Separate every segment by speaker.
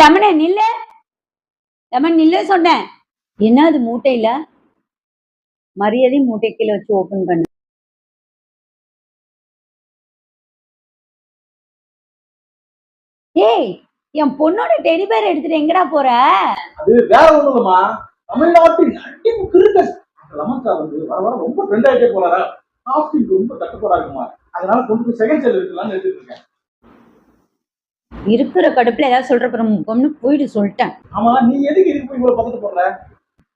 Speaker 1: லெமனே நில்லு, லெமன் நில்லு சொன்னேன். என்ன அது மூட்டையில? மரியாதை மூட்டை கீழ வச்சு ஓப்பன் பண்ணு. ஏய், என் பொண்ணோட டெடி பேர் எடுத்துட்டு எங்கடா போற?
Speaker 2: அது வேற ஒண்ணும் இல்லம்மா. தமிழ்நாட்டின் அடிமை கிரிக்கெட் லெமன் சார் வந்து வர வர ரொம்ப ட்ரெண்ட் ஆகிட்டே போறாரா. காஸ்டிங் ரொம்ப தட்டுப்பாடா இருக்குமா. அதனால கொண்டு போய் செகண்ட் சேல் எடுக்கலாம்னு எடுத்துட்டு இருக்கேன்.
Speaker 1: இருக்கிற கடுப்புல ஏதாவது சொல்ற பொண்ணு போயிடு சொல்லிட்டேன்.
Speaker 2: ஆமா, நீ எதுக்கு இதுக்கு போய் இவ்வளவு பதட்டு போடுற?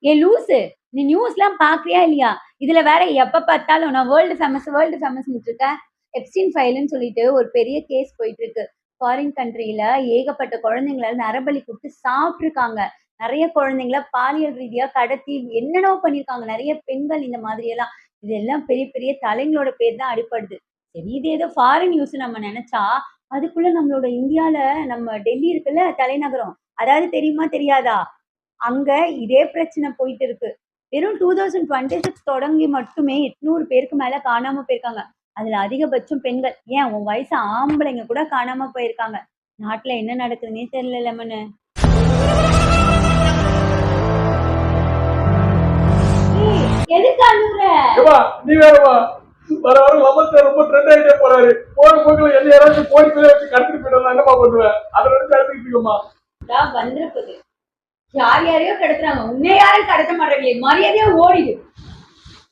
Speaker 1: ஏ லூசு, நீ நியூஸ்லாம் பாக்குறியா இல்லையா? இதுல வேற எப்ப பார்த்தாலும் நான் வேர்ல்டு ஃபேமஸ் இருக்க. எப்ஸ்டீன் ஃபைல்னு சொல்லிட்டு ஒரு பெரிய கேஸ் போயிட்டு இருக்கு. ஃபாரின் கண்ட்ரியில ஏகப்பட்ட குழந்தைங்கள நரபலி கொடுத்து சாப்பிட்டுருக்காங்க. நிறைய குழந்தைங்கள பாலியல் ரீதியா கடத்தி என்னென்னவோ பண்ணியிருக்காங்க. நிறைய பெண்கள் இந்த மாதிரி எல்லாம். இதெல்லாம் பெரிய பெரிய தலைங்களோட பேர் தான் அடிப்படுது. சரி, இது ஏதோ ஃபாரின் நியூஸ் நம்ம நினைச்சா, அதுக்குள்ள நம்மளோட இந்தியால நம்ம டெல்லி இருக்குல்ல தலைநகரம், அதாவது தெரியுமா தெரியாதா? அங்க இதே பிரச்சனை போயிட்டு இருக்கு. வெறும் 2026 தொடங்கி மட்டுமே 800 பேருக்கு மேல காணாம போயிருக்காங்க. அதுல அதிகபட்சம் பெண்கள். ஏன் உன் வயசு ஆம்பளைங்க கூட காணாம போயிருக்காங்க. நாட்டுல என்ன நடக்குதுன்னே தெரியல லெமனு. எதுக்கு அழுகுற?
Speaker 2: நீ வேறவா? வர வர லெமன் சார் ரொம்ப ட்ரெண்ட் ஆகிட்டே போறாரு. போற போக்குல என்ன யாராச்சும் போலீஸ்ல வச்சு கடத்திட்டு போயிட்டு என்னப்பா பண்ணுவேன்? அதை நினைச்சு அழுத்திட்டு இருக்கோமா?
Speaker 1: வந்துருக்குது. யார் யாரையோ கடத்துறாங்க. உன்னை யாரும் கடத்த மாட்டாங்களே. மரியாதையா ஓடிடு.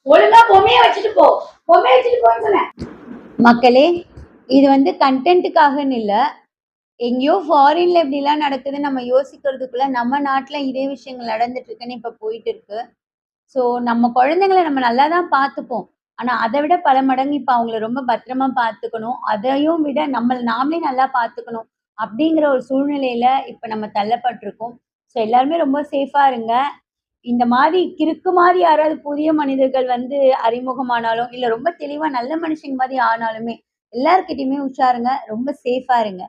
Speaker 1: ஒழுங்கா பொம்மையை வச்சுட்டு போ. பொம்மையை வச்சுட்டு போன்னு சொன்னேன். மக்களே, இது வந்து கண்டென்ட்டுக்காகன்னு இல்லை. எங்கேயோ ஃபாரின்ல இப்படிலாம் நடக்குது நம்ம யோசிக்கிறதுக்குள்ள நம்ம நாட்டுல இதே விஷயங்கள் நடந்துட்டு இருக்குன்னு இப்ப போயிட்டு இருக்கு. ஸோ நம்ம குழந்தைங்களை நம்ம நல்லா தான் பார்த்துப்போம். ஆனா அதை விட பல மடங்கு இப்ப அவங்கள ரொம்ப பத்திரமா பார்த்துக்கணும். அதையும் விட நாமளே நல்லா பார்த்துக்கணும் அப்படிங்கிற ஒரு சூழ்நிலையில இப்ப நம்ம தள்ளப்பட்டிருக்கோம். ஸோ எல்லாருமே ரொம்ப சேஃபா இருங்க. இந்த மாதிரி கிறுக்கு மாதிரி யாராவது புதிய மனிதர்கள் வந்து அறிமுகமானாலும் இல்ல ரொம்ப தெளிவா நல்ல மனுஷங்க மாதிரி ஆனாலுமே எல்லார்கிட்டயுமே உஷாருங்க. ரொம்ப சேஃபா இருங்க.